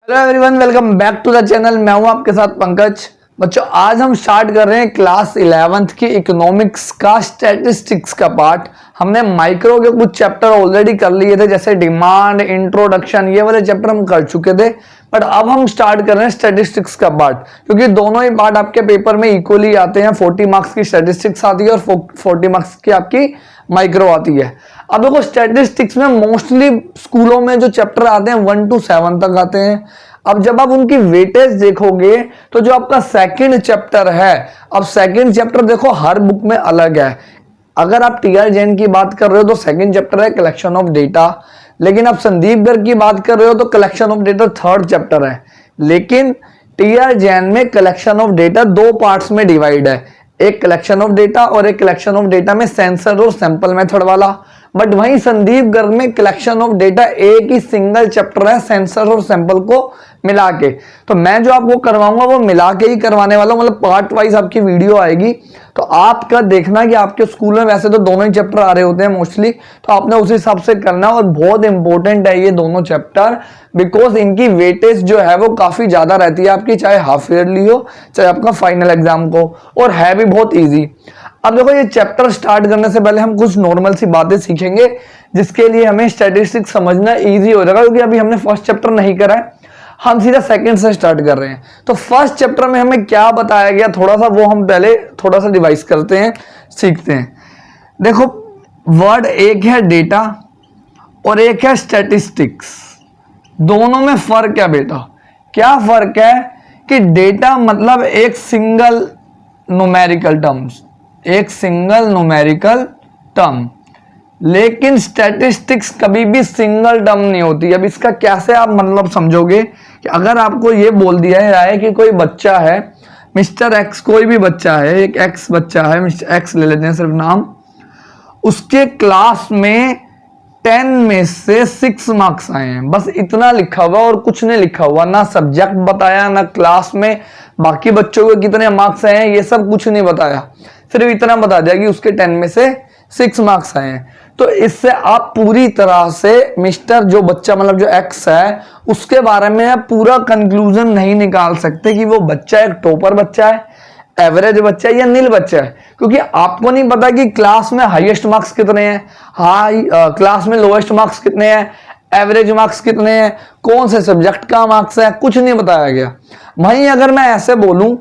Hello everyone, welcome back to the channel. मैं हूं आपके साथ पंकज। बच्चों, आज हम स्टार्ट कर रहे हैं क्लास 11th की इकोनॉमिक्स का स्टैटिस्टिक्स का पार्ट। हमने माइक्रो के कुछ चैप्टर ऑलरेडी कर लिए थे, जैसे डिमांड, इंट्रोडक्शन, ये वाले चैप्टर हम कर चुके थे। बट अब हम स्टार्ट कर रहे हैं स्टैटिस्टिक्स का पार्ट, क्योंकि दोनों ही पार्ट आपके पेपर में इक्वली आते हैं। 40 मार्क्स की स्टैटिस्टिक्स आती है और 40 मार्क्स की आपकी माइक्रो आती है। अब देखो, स्टैटिस्टिक्स में मोस्टली स्कूलों में जो चैप्टर आते हैं 1 to 7 तक आते हैं। अब जब आप उनकी वेटेज देखोगे तो जो आपका सेकंड चैप्टर है, अब सेकंड चैप्टर देखो हर बुक में अलग है। अगर आप टीआर जैन की बात कर रहे हो तो सेकंड चैप्टर है कलेक्शन ऑफ डेटा, लेकिन आप संदीप गर्ग की बात कर रहे हो तो collection of data third chapter है। लेकिन टीआर जैन में कलेक्शन ऑफ डेटा दो पार्ट्स में डिवाइड है, एक कलेक्शन ऑफ डेटा और एक कलेक्शन ऑफ डेटा में सेंसर और सैंपल मेथड वाला। बट वहीं संदीप गर्ग में कलेक्शन ऑफ डेटा एक ही सिंगल चैप्टर है, सेंसर और सैंपल को मिला के। तो मैं जो आपको करवाऊंगा वो मिला के ही करवाने वाला हूं, मतलब पार्ट वाइज आपकी वीडियो आएगी। तो आपका देखना कि आपके स्कूल में वैसे तो दोनों ही चैप्टर आ रहे होते हैं मोस्टली, तो आपने उस हिसाब से करना। और बहुत इंपॉर्टेंट है ये दोनों चैप्टर, बिकॉज इनकी वेटेज जो है वो काफी ज्यादा रहती है आपकी, चाहे हाफ ईयरली हो चाहे आपका फाइनल एग्जाम को, और है भी बहुत ईजी। अब देखो, ये चैप्टर स्टार्ट करने से पहले हम कुछ नॉर्मल सी बातें सीखेंगे, जिसके लिए हमें स्टैटिस्टिक्स समझना इजी हो जाएगा, क्योंकि अभी हमने फर्स्ट चैप्टर नहीं करा है, हम सीधा सेकंड से स्टार्ट कर रहे हैं। तो फर्स्ट चैप्टर में हमें क्या बताया गया, थोड़ा सा वो हम पहले थोड़ा सा रिवाइज करते हैं, सीखते हैं। देखो, वर्ड एक है डेटा और एक है स्टैटिस्टिक्स। दोनों में फर्क है बेटा। क्या फर्क है कि डेटा मतलब एक सिंगल न्यूमेरिकल टर्म्स, एक सिंगल न्यूमेरिकल टर्म, लेकिन स्टैटिस्टिक्स कभी भी सिंगल टर्म नहीं होती। अब इसका कैसे आप मतलब समझोगे कि अगर आपको ये बोल दिया है कि कोई बच्चा है, मिस्टर एक्स, कोई भी बच्चा है, एक एक्स बच्चा है, मिस्टर एक्स ले लेते हैं सिर्फ नाम, उसके क्लास में 10 में से 6 मार्क्स आए हैं, बस इतना लिखा हुआ और कुछ नहीं लिखा हुआ, ना सब्जेक्ट बताया, ना क्लास में बाकी बच्चों को कितने मार्क्स आए हैं, ये सब कुछ नहीं बताया, सिर्फ इतना बता दिया कि उसके 10 में से 6 मार्क्स आए हैं। तो इससे आप पूरी तरह से मिस्टर जो बच्चा मतलब जो एक्स है उसके बारे में आप पूरा कंक्लूजन नहीं निकाल सकते कि वो बच्चा एक टॉपर बच्चा है, एवरेज बच्चा है या नील बच्चा है, क्योंकि आपको नहीं पता कि क्लास में हाईएस्ट मार्क्स कितने हैं, क्लास में लोएस्ट मार्क्स कितने हैं, एवरेज मार्क्स कितने हैं, कौन से सब्जेक्ट का मार्क्स है, कुछ नहीं बताया गया। वहीं अगर मैं ऐसे बोलूं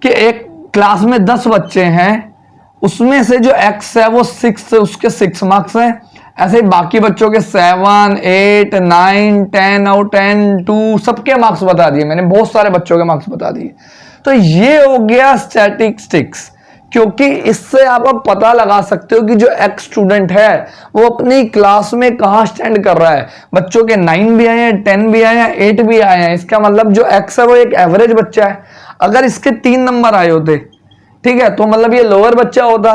कि एक क्लास में 10 बच्चे हैं, उसमें से जो एक्स है वो 6, उसके 6 मार्क्स हैं, ऐसे ही बाकी बच्चों के 7, 8, 9, 10 आउट 10, 2 सबके मार्क्स बता दिए मैंने, बहुत सारे बच्चों के मार्क्स बता दिए। तो ये हो गया स्टैटिस्टिक्स, क्योंकि इससे आप पता लगा सकते हो कि जो एक्स स्टूडेंट है वो अपनी क्लास में कहाँ स्टैंड कर रहा है। बच्चों के 9 भी आए हैं, 10 भी आए हैं, 8 भी आए हैं, इसका मतलब जो एक्स है वो एक एवरेज बच्चा है। अगर इसके 3 नंबर आए होते, ठीक है, तो मतलब ये लोअर बच्चा होता,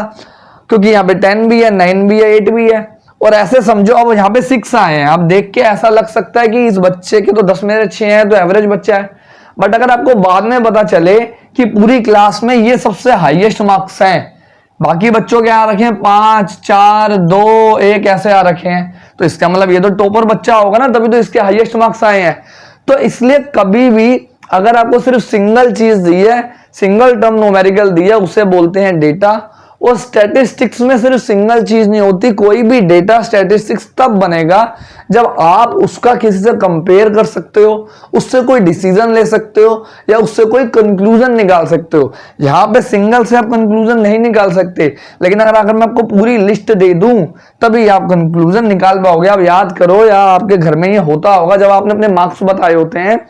क्योंकि यहाँ पे 10 भी है, 9 भी है, 8 भी है, और ऐसे समझो अब यहाँ पे 6 आए हैं। आप देख के ऐसा लग सकता है कि इस बच्चे के तो 10 में से 6 हैं, तो एवरेज बच्चा है। बट अगर आपको बाद में पता चले कि पूरी क्लास में ये सबसे हाईएस्ट मार्क्स हैं, बाकी बच्चों के आ रखे हैं 5, 4, 2, 1 ऐसे आ रखे हैं, तो इसका मतलब ये तो टॉपर बच्चा होगा ना, तभी तो इसके हाईएस्ट मार्क्स आए हैं। तो इसलिए कभी भी अगर आपको सिर्फ सिंगल चीज दी है, सिंगल टर्म न्यूमेरिकल दिया, उसे बोलते हैं डेटा। और स्टैटिस्टिक्स में सिर्फ सिंगल चीज नहीं होती, कोई भी डेटा स्टैटिस्टिक्स तब बनेगा जब आप उसका किसी से कंपेयर कर सकते हो, उससे कोई डिसीजन ले सकते हो या उससे कोई कंक्लूजन निकाल सकते हो। यहाँ पे सिंगल से आप कंक्लूजन नहीं निकाल सकते, लेकिन अगर मैं आपको पूरी लिस्ट दे दूं तभी आप कंक्लूजन निकाल पाओगे। आप याद करो, या आपके घर में ये होता होगा, जब आपने अपने मार्क्स बताए होते हैं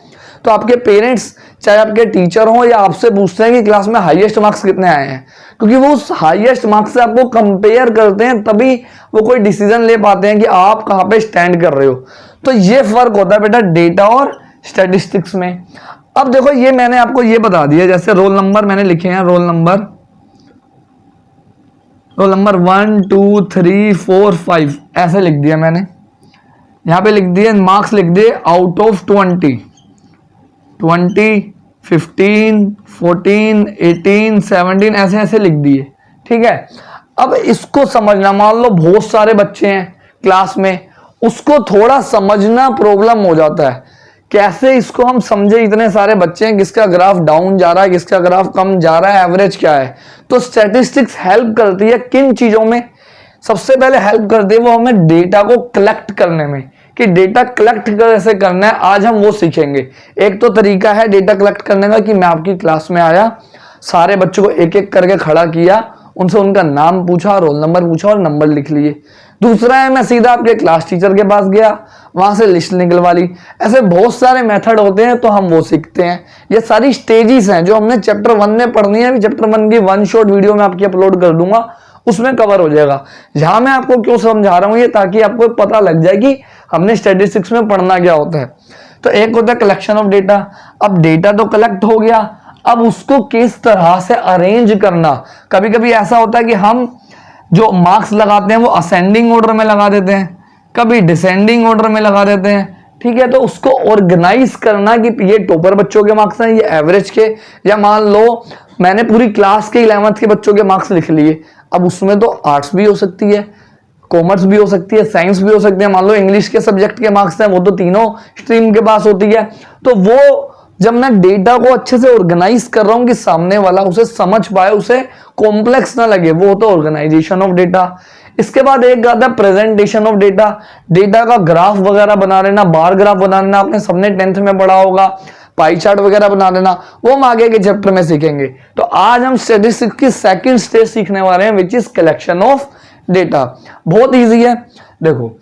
तो आपके पेरेंट्स चाहे आपके टीचर हो या आपसे पूछते हैं कि क्लास में हाईएस्ट मार्क्स कितने आए हैं, क्योंकि वो उस हाईएस्ट मार्क्स से आपको कंपेयर करते हैं, तभी वो कोई डिसीजन ले पाते हैं कि आप कहां पे स्टैंड कर रहे हो। तो ये फर्क होता है बेटा डेटा और स्टैटिस्टिक्स में। अब देखो, ये मैंने आपको ये बता दिया, जैसे रोल नंबर मैंने लिखे हैं, रोल नंबर 1, 2, 3, 4, 5 ऐसे लिख दिया मैंने। यहां पे लिख दिए मार्क्स, लिख दिए आउट ऑफ 20, 15, 14, 18, 17 ऐसे ऐसे लिख दिए, ठीक है। अब इसको समझना, मान लो बहुत सारे बच्चे हैं क्लास में, उसको थोड़ा समझना प्रॉब्लम हो जाता है कैसे इसको हम समझे, इतने सारे बच्चे हैं, किसका ग्राफ डाउन जा रहा है, किसका ग्राफ कम जा रहा है, एवरेज क्या है। तो स्टैटिस्टिक्स हेल्प करती है किन चीजों में, सबसे पहले हेल्प करती है वो हमें डेटा को कलेक्ट करने में, कि डेटा कलेक्ट कैसे करना है, आज हम वो सीखेंगे। एक तो तरीका है डेटा कलेक्ट करने का कि मैं आपकी क्लास में आया, सारे बच्चों को एक एक करके खड़ा किया, उनसे उनका नाम पूछा, रोल नंबर पूछा और नंबर लिख लिए। दूसरा है मैं सीधा आपके क्लास टीचर के पास गया, वहां से लिस्ट निकलवा ली। ऐसे बहुत सारे मेथड होते हैं, तो हम वो सीखते हैं। ये सारी स्टेजेस हैं जो हमने चैप्टर 1 में पढ़नी है। चैप्टर 1 की 1 शॉर्ट वीडियो मैं आपकी अपलोड कर दूंगा, उसमें कवर हो जाएगा। जहां मैं आपको क्यों समझा रहा हूं ये, ताकि आपको पता लग जाए कि हमने स्टैटिस्टिक्स में पढ़ना क्या होता है। तो एक होता है कलेक्शन ऑफ डेटा। अब डेटा तो कलेक्ट हो गया, अब उसको किस तरह से अरेंज करना। कभी कभी ऐसा होता है कि हम जो मार्क्स लगाते हैं वो असेंडिंग ऑर्डर में लगा देते हैं, कभी डिसेंडिंग ऑर्डर में लगा देते हैं, ठीक है। तो उसको ऑर्गेनाइज करना कि ये टॉपर बच्चों के मार्क्स हैं, ये एवरेज के, या मान लो मैंने पूरी क्लास के 11th के बच्चों के मार्क्स लिख लिए। अब उसमें तो आर्ट्स भी हो सकती है, कॉमर्स भी हो सकती है, साइंस भी हो सकती है। मान लो इंग्लिश के सब्जेक्ट के मार्क्स हैं, वो तो तीनों स्ट्रीम के पास होती है। तो वो जब मैं डेटा को अच्छे से ऑर्गेनाइज कर रहा हूं कि सामने वाला उसे समझ पाए, उसे कॉम्प्लेक्स ना लगे, वो होता है ऑर्गेनाइजेशन ऑफ डेटा। इसके बाद एक आता है प्रेजेंटेशन ऑफ डेटा। डेटा का ग्राफ वगैरह बना लेना, बार ग्राफ बना लेना, आपने सबने 10th में पढ़ा होगा, पाई चार्ट वगैरह बना लेना, वो हम आगे के चैप्टर में सीखेंगे। तो आज हम स्टैटिस्टिक्स की सेकंड स्टेज सीखने वाले हैं, which is collection of data. बहुत इजी है, देखो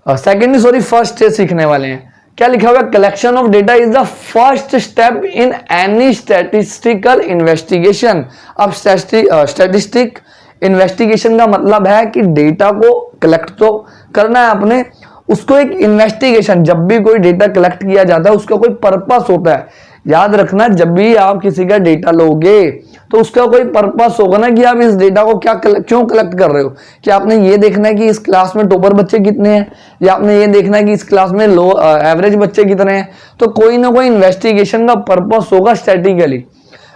फर्स्ट स्टेज सीखने वाले हैं। क्या लिखा हुआ है, collection of data is the first step in any statistical investigation. अब स्टैटिस्टिक इन्वेस्टिगेशन का मतलब है कि डेटा को कलेक्ट तो करना है आपने, उसको एक इन्वेस्टिगेशन, जब भी कोई डेटा कलेक्ट किया जाता है उसका कोई पर्पस होता है। याद रखना, जब भी आप किसी का डेटा लोगे तो उसका कोई पर्पस होगा ना, कि आप इस डेटा को क्यों कलेक्ट कर रहे हो। कि आपने ये देखना है कि इस क्लास में टॉपर बच्चे कितने हैं, या आपने ये देखना है कि इस क्लास में लो एवरेज बच्चे कितने हैं। तो कोई ना कोई इन्वेस्टिगेशन का पर्पस होगा स्टैटिकली।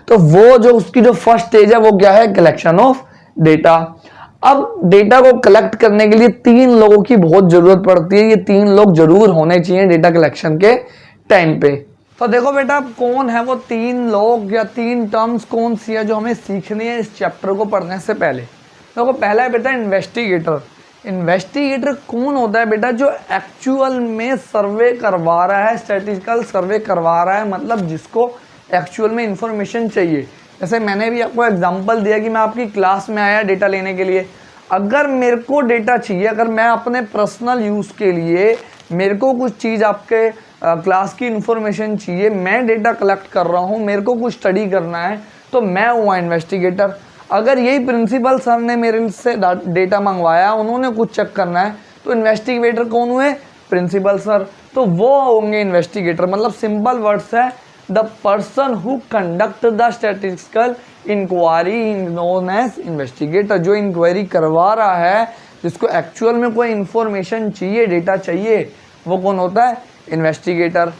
तो वो जो उसकी जो फर्स्ट स्टेज है वो क्या है, कलेक्शन ऑफ डेटा। अब डेटा को कलेक्ट करने के लिए 3 लोगों की बहुत जरूरत पड़ती है। ये 3 लोग जरूर होने चाहिए डेटा कलेक्शन के टाइम पे। तो देखो बेटा, कौन है वो 3 लोग या 3 टर्म्स कौन सी है जो हमें सीखनी है इस चैप्टर को पढ़ने से पहले। देखो पहला है बेटा इन्वेस्टिगेटर। इन्वेस्टिगेटर कौन होता है बेटा, जो एक्चुअल में सर्वे करवा रहा है, स्टैटिस्टिकल सर्वे करवा रहा है, मतलब जिसको एक्चुअल में इंफॉर्मेशन चाहिए। जैसे मैंने भी आपको एग्जांपल दिया कि मैं आपकी क्लास में आया डेटा लेने के लिए। अगर मेरे को डेटा चाहिए, अगर मैं अपने पर्सनल यूज़ के लिए, मेरे को कुछ चीज़ आपके क्लास की इंफॉर्मेशन चाहिए, मैं डेटा कलेक्ट कर रहा हूँ, मेरे को कुछ स्टडी करना है, तो मैं हुआ इन्वेस्टिगेटर। अगर यही प्रिंसिपल सर ने मेरे से डेटा मंगवाया, उन्होंने कुछ चेक करना है, तो इन्वेस्टिगेटर कौन हुए, प्रिंसिपल सर। तो वो होंगे इन्वेस्टिगेटर। मतलब सिंपल वर्ड्स है, the person who conduct the statistical inquiry known as investigator. जो इंक्वायरी करवा रहा है, जिसको एक्चुअल में कोई इंफॉर्मेशन चाहिए, डेटा चाहिए, वो कौन होता है, इन्वेस्टिगेटर।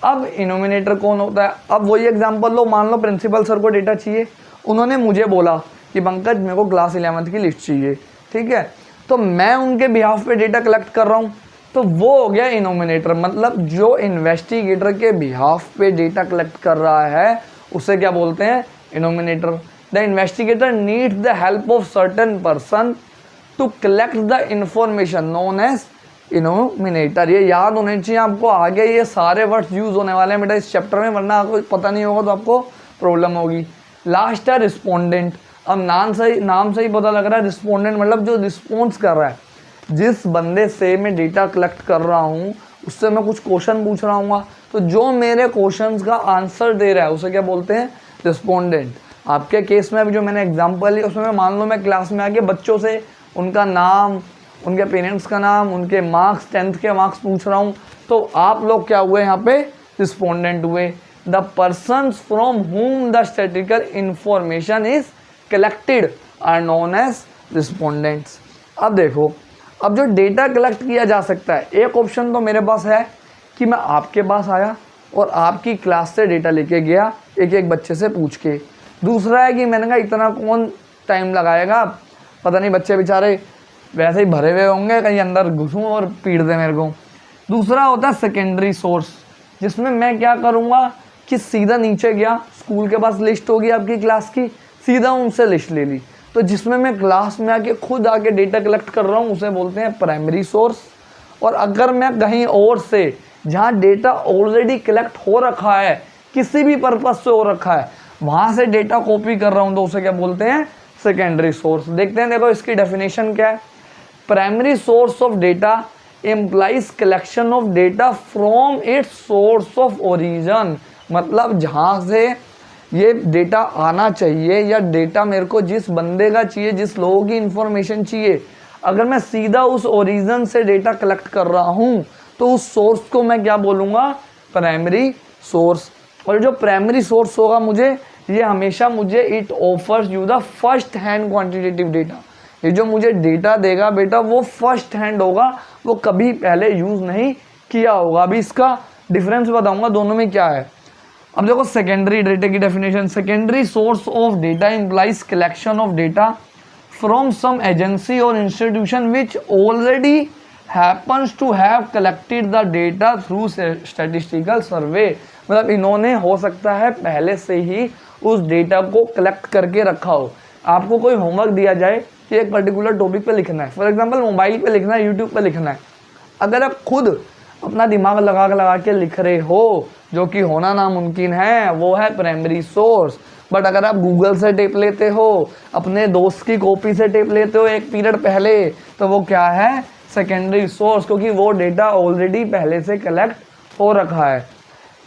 अब इनोमिनेटर कौन होता है। अब वही एग्जांपल लो, मान लो प्रिंसिपल सर को डेटा चाहिए, उन्होंने मुझे बोला कि पंकज मेरे को क्लास 11th की लिस्ट चाहिए, ठीक है। तो मैं उनके बिहाफ पे डेटा कलेक्ट कर रहा हूँ, तो वो हो गया इनोमिनेटर। मतलब जो इन्वेस्टिगेटर के बिहाफ पे डेटा कलेक्ट कर रहा है उसे क्या बोलते हैं, enumerator. The investigator needs the help of certain person to collect the information known as enumerator. ये याद होने चाहिए आपको, आगे ये सारे वर्ड्स यूज होने वाले हैं बेटा इस चैप्टर में, वरना आपको पता नहीं होगा तो आपको प्रॉब्लम होगी। लास्ट है रिस्पोंडेंट। अब नाम से ही पता लग रहा है, रिस्पोंडेंट मतलब जो रिस्पॉन्स कर रहा है। जिस बंदे से मैं डेटा कलेक्ट कर रहा हूँ उससे मैं कुछ क्वेश्चन पूछ रहा हूँ, तो जो मेरे क्वेश्चंस का आंसर दे रहा है उसे क्या बोलते हैं, रिस्पोंडेंट। आपके केस में अभी जो मैंने एग्जांपल ली उसमें मान लो मैं क्लास में आके बच्चों से उनका नाम, उनके पेरेंट्स का नाम, उनके मार्क्स, 10th के मार्क्स पूछ रहा हूँ, तो आप लोग क्या हुए यहाँ पे, रिस्पोंडेंट हुए। The person from whom the statistical information is collected are known as respondents. अब देखो, अब जो डेटा कलेक्ट किया जा सकता है, एक ऑप्शन तो मेरे पास है कि मैं आपके पास आया और आपकी क्लास से डेटा लेके गया एक एक बच्चे से पूछ के। दूसरा है कि मैंने कहा इतना कौन टाइम लगाएगा, पता नहीं बच्चे बेचारे वैसे ही भरे हुए होंगे, कहीं अंदर घुसूँ और पीट दे मेरे को। दूसरा होता है सेकेंडरी सोर्स। जिसमें मैं क्या करूँगा कि सीधा नीचे गया, स्कूल के पास लिस्ट होगी आपकी क्लास की, सीधा उनसे लिस्ट ले ली। तो जिसमें मैं क्लास में आके खुद आके डेटा कलेक्ट कर रहा हूँ उसे बोलते हैं प्राइमरी सोर्स। और अगर मैं कहीं और से जहाँ डेटा ऑलरेडी कलेक्ट हो रखा है, किसी भी पर्पज से हो रखा है, वहाँ से डेटा कॉपी कर रहा हूँ तो उसे क्या बोलते हैं, सेकेंडरी सोर्स। देखते हैं, देखो इसकी डेफिनेशन क्या है। Primary source of data implies collection of data from its source of origin, मतलब जहाँ से ये डेटा आना चाहिए या डेटा मेरे को जिस बंदे का चाहिए, जिस लोगों की इंफॉर्मेशन चाहिए, अगर मैं सीधा उस ओरिजिन से डेटा कलेक्ट कर रहा हूँ तो उस सोर्स को मैं क्या बोलूँगा, प्राइमरी सोर्स। और जो प्राइमरी सोर्स होगा मुझे, ये हमेशा मुझे it offers you the first hand quantitative data. ये जो मुझे डेटा देगा बेटा वो फर्स्ट हैंड होगा, वो कभी पहले यूज़ नहीं किया होगा। अभी इसका डिफरेंस बताऊंगा दोनों में क्या है। अब देखो सेकेंडरी डेटा की definition, secondary source of data implies collection of data from some agency और institution which already happens to have collected the data through statistical survey. मतलब इन्होंने हो सकता है पहले से ही उस डेटा को कलेक्ट करके रखा हो। आपको कोई होमवर्क दिया जाए कि एक पर्टिकुलर टॉपिक पे लिखना है, फॉर एग्जांपल मोबाइल पे लिखना है, यूट्यूब पे लिखना है, अगर आप खुद अपना दिमाग लगा के लिख रहे हो, जो कि होना नामुमकिन है, वो है प्राइमरी सोर्स। बट अगर आप गूगल से टेप लेते हो, अपने दोस्त की कॉपी से टेप लेते हो एक पीरियड पहले, तो वो क्या है, सेकेंडरी सोर्स, क्योंकि वो डेटा ऑलरेडी पहले से कलेक्ट हो रखा है।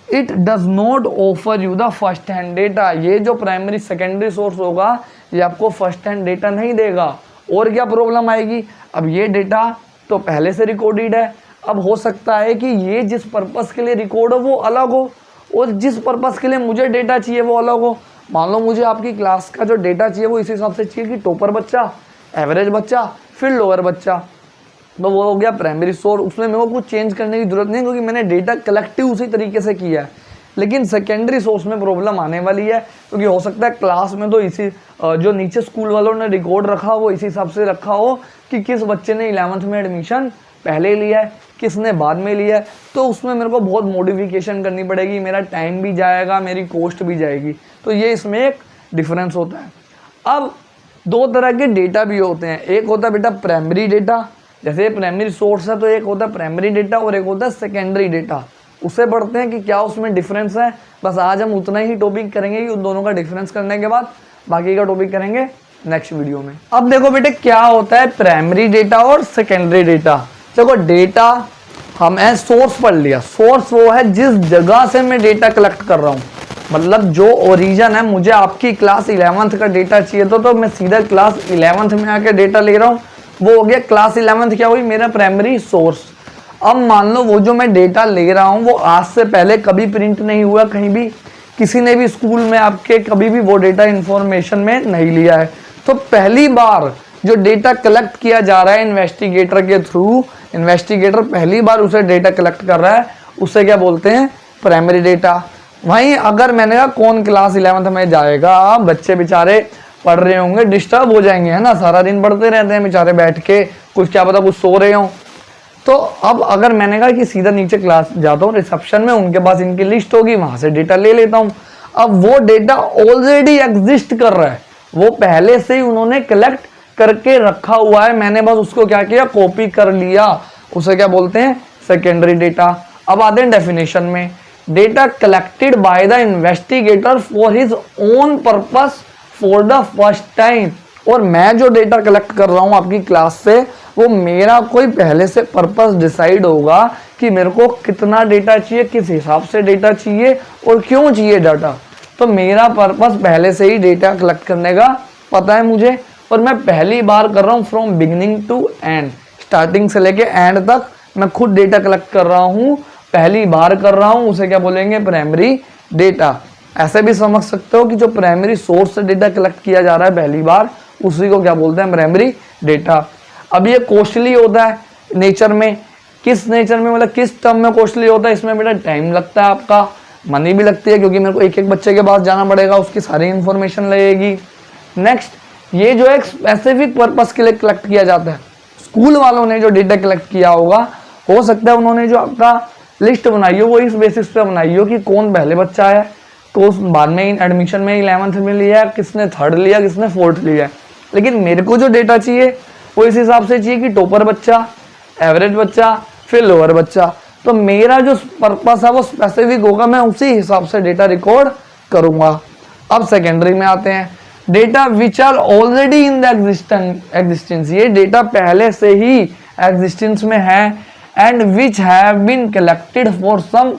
It does not offer you the first hand data. ये जो प्राइमरी सेकेंडरी सोर्स होगा ये आपको फर्स्ट हैंड डेटा नहीं देगा। और क्या प्रॉब्लम आएगी, अब ये डेटा तो पहले से रिकॉर्डेड है, अब हो सकता है कि ये जिस पर्पस के लिए रिकॉर्ड हो वो अलग हो और जिस पर्पस के लिए मुझे डेटा चाहिए वो अलग हो। मान लो मुझे आपकी क्लास का जो डेटा चाहिए वो इस हिसाब से चाहिए कि टॉपर बच्चा, एवरेज बच्चा, फिर लोअर बच्चा, तो वो हो गया प्राइमरी सोर्स। उसमें मेरे को कुछ चेंज करने की जरूरत नहीं क्योंकि मैंने डेटा कलेक्टिव उसी तरीके से किया है। लेकिन सेकेंडरी सोर्स में प्रॉब्लम आने वाली है क्योंकि हो सकता है क्लास में तो इसी जो नीचे स्कूल वालों ने रिकॉर्ड रखा वो इसी हिसाब से रखा हो कि किस बच्चे ने 11th में एडमिशन पहले लिया है, किसने बाद में लिया है, तो उसमें मेरे को बहुत मॉडिफिकेशन करनी पड़ेगी, मेरा टाइम भी जाएगा, मेरी कॉस्ट भी जाएगी। तो ये इसमें एक डिफरेंस होता है। अब दो तरह के डेटा भी होते हैं, एक होता है बेटा प्राइमरी डेटा, जैसे प्राइमरी सोर्स है तो एक होता है प्राइमरी डेटा और एक होता है सेकेंडरी डेटा। उससे पढ़ते हैं कि क्या उसमें डिफरेंस है। बस आज हम उतना ही टॉपिक करेंगे कि उन दोनों का डिफरेंस करने के बाद बाकी का टॉपिक करेंगे नेक्स्ट वीडियो में। अब देखो बेटे क्या होता है प्राइमरी डेटा और सेकेंडरी डेटा। देखो डेटा हमें सोर्स पढ़ लिया, सोर्स वो है जिस जगह से मैं डेटा कलेक्ट कर रहा हूँ, मतलब जो ओरिजिन है। मुझे आपकी क्लास 11th का डेटा चाहिए तो मैं सीधा क्लास 11th में आके डेटा ले रहा हूँ, वो हो गया क्लास 11th क्या हुई, मेरा प्राइमरी सोर्स। अब मान लो वो जो मैं डेटा ले रहा हूँ वो आज से पहले कभी प्रिंट नहीं हुआ कहीं भी, किसी ने भी स्कूल में आपके कभी भी वो डेटा इंफॉर्मेशन में नहीं लिया है। तो पहली बार जो डेटा कलेक्ट किया जा रहा है इन्वेस्टिगेटर के थ्रू, इन्वेस्टिगेटर पहली बार उसे डेटा कलेक्ट कर रहा है, उसे क्या बोलते हैं, प्राइमरी डेटा। वहीं अगर मैंने कहा कौन क्लास 11th में जाएगा, बच्चे बेचारे पढ़ रहे होंगे, डिस्टर्ब हो जाएंगे, है ना, सारा दिन पढ़ते रहते हैं बेचारे बैठ के, कुछ क्या पता कुछ सो रहे हों। तो अब अगर मैंने कहा कि सीधा नीचे क्लास जाता हूँ, रिसेप्शन में उनके पास इनकी लिस्ट होगी, वहां से डेटा ले लेता हूँ। अब वो डेटा ऑलरेडी एग्जिस्ट कर रहा है, वो पहले से ही उन्होंने कलेक्ट करके रखा हुआ है, मैंने बस उसको क्या किया, कॉपी कर लिया, उसे क्या बोलते हैं, सेकेंडरी डेटा। अब आते हैं डेफिनेशन में, data collected by the investigator for his own purpose for the first time. और मैं जो डेटा कलेक्ट कर रहा हूँ आपकी क्लास से, वो मेरा कोई पहले से पर्पस डिसाइड होगा कि मेरे को कितना डेटा चाहिए, किस हिसाब से डेटा चाहिए और क्यों चाहिए डाटा। तो मेरा पर्पस पहले से ही डेटा कलेक्ट करने का पता है मुझे, और मैं पहली बार कर रहा हूँ from beginning to end, starting से लेके एंड तक मैं खुद डेटा कलेक्ट कर रहा हूँ, पहली बार कर रहा हूँ, उसे क्या बोलेंगे, प्राइमरी डेटा। ऐसे भी समझ सकते हो कि जो प्राइमरी सोर्स से डेटा कलेक्ट किया जा रहा है पहली बार, उसी को क्या बोलते हैं, प्राइमरी डेटा। अब ये कॉस्टली होता है नेचर में, किस नेचर में, मतलब किस टर्म में कॉस्टली होता है, इसमें बेटा टाइम लगता है, आपका मनी भी लगती है क्योंकि मेरे को एक एक बच्चे के पास जाना पड़ेगा, उसकी सारी इंफॉर्मेशन लगेगी। नेक्स्ट, ये जो एक स्पेसिफिक पर्पस के लिए कलेक्ट किया जाता है, स्कूल वालों ने जो डेटा कलेक्ट किया होगा, हो सकता है उन्होंने जो आपका लिस्ट बनाइए वो इस बेसिस पे बनाइए कि कौन पहले बच्चा है, तो उस बाद में एडमिशन में 11th में लिया, किसने 3rd लिया, किसने 4th लिया। लेकिन मेरे को जो डेटा चाहिए वो इस हिसाब से चाहिए कि टॉपर बच्चा, एवरेज बच्चा, फिर लोअर बच्चा। तो मेरा जो पर्पस है वो स्पेसिफिक होगा, मैं उसी हिसाब से डेटा रिकॉर्ड करूंगा। अब सेकेंडरी में आते हैं, data which are already in the existence, ये डेटा पहले से ही एग्जिस्टेंस में है, and which have been collected for some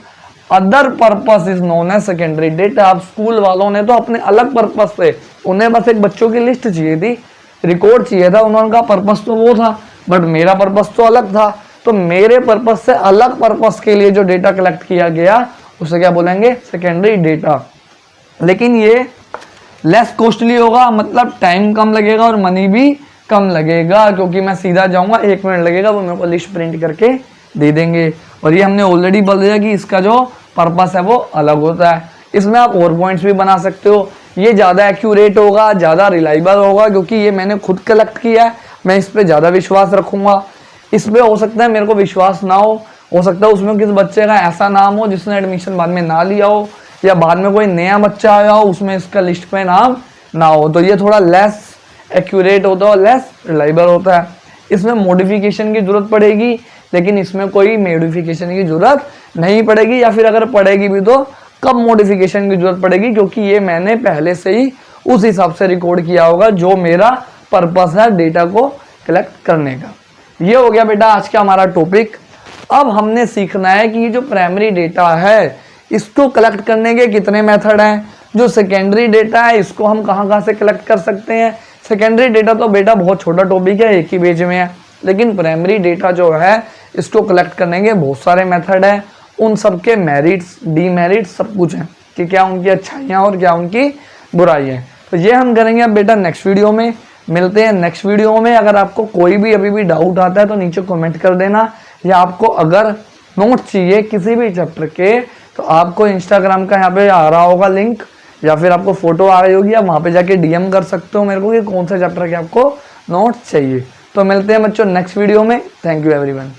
other purpose is known as secondary data. अब स्कूल वालों ने तो अपने अलग पर्पस से, उन्हें बस एक बच्चों की लिस्ट चाहिए थी, रिकॉर्ड चाहिए था, उनका पर्पस तो वो था, बट मेरा पर्पस तो अलग था। तो मेरे पर्पस से अलग पर्पस के लिए जो डेटा कलेक्ट किया गया उसे क्या बोलेंगे, सेकेंडरी डेटा। लेकिन ये लेस कॉस्टली होगा, मतलब टाइम कम लगेगा और मनी भी कम लगेगा, क्योंकि मैं सीधा जाऊंगा, 1 मिनट लगेगा, वो मेरे को लिस्ट प्रिंट करके दे देंगे। और ये हमने ऑलरेडी बोल दिया कि इसका जो पर्पस है वो अलग होता है। इसमें आप और पॉइंट्स भी बना सकते हो, ये ज़्यादा एक्यूरेट होगा, ज़्यादा रिलायबल होगा, क्योंकि ये मैंने खुद कलेक्ट किया है, मैं इस पर ज़्यादा विश्वास रखूँगा। इसमें हो सकता है मेरे को विश्वास ना हो सकता है उसमें किस बच्चे का ऐसा नाम हो जिसने एडमिशन बाद में ना लिया हो, या बाद में कोई नया बच्चा आया हो उसमें इसका लिस्ट पे नाम ना हो, तो ये थोड़ा लेस एक्यूरेट होता है, लेस रिलायबल होता है। इसमें मॉडिफिकेशन की जरूरत पड़ेगी, लेकिन इसमें कोई मॉडिफिकेशन की जरूरत नहीं पड़ेगी, या फिर अगर पड़ेगी भी तो कब मॉडिफिकेशन की जरूरत पड़ेगी, क्योंकि ये मैंने पहले से ही उस हिसाब से रिकॉर्ड किया होगा जो मेरा पर्पस है डेटा को कलेक्ट करने का। ये हो गया बेटा आज का हमारा टॉपिक। अब हमने सीखना है कि ये जो प्राइमरी डेटा है इसको कलेक्ट करने के कितने मेथड हैं, जो सेकेंडरी डेटा है इसको हम कहाँ से कलेक्ट कर सकते हैं। सेकेंडरी डेटा तो बेटा बहुत छोटा टॉपिक है, एक ही पेज में है, लेकिन प्राइमरी डेटा जो है इसको कलेक्ट करने के बहुत सारे मेथड हैं, उन सब के मेरिट्स, डीमेरिट्स सब कुछ हैं कि क्या उनकी अच्छाइयाँ और क्या उनकी बुराइयाँ हैं। तो ये हम करेंगे अब बेटा नेक्स्ट वीडियो में। मिलते हैं नेक्स्ट वीडियो में। अगर आपको कोई भी अभी भी डाउट आता है तो नीचे कमेंट कर देना, या आपको अगर नोट चाहिए किसी भी चैप्टर के तो आपको इंस्टाग्राम का यहाँ पे आ रहा होगा लिंक, या फिर आपको फोटो आ रही होगी, आप वहाँ पे जाके डीएम कर सकते हो मेरे को कि कौन सा चैप्टर के आपको नोट चाहिए। तो मिलते हैं बच्चों नेक्स्ट वीडियो में। Thank you everyone.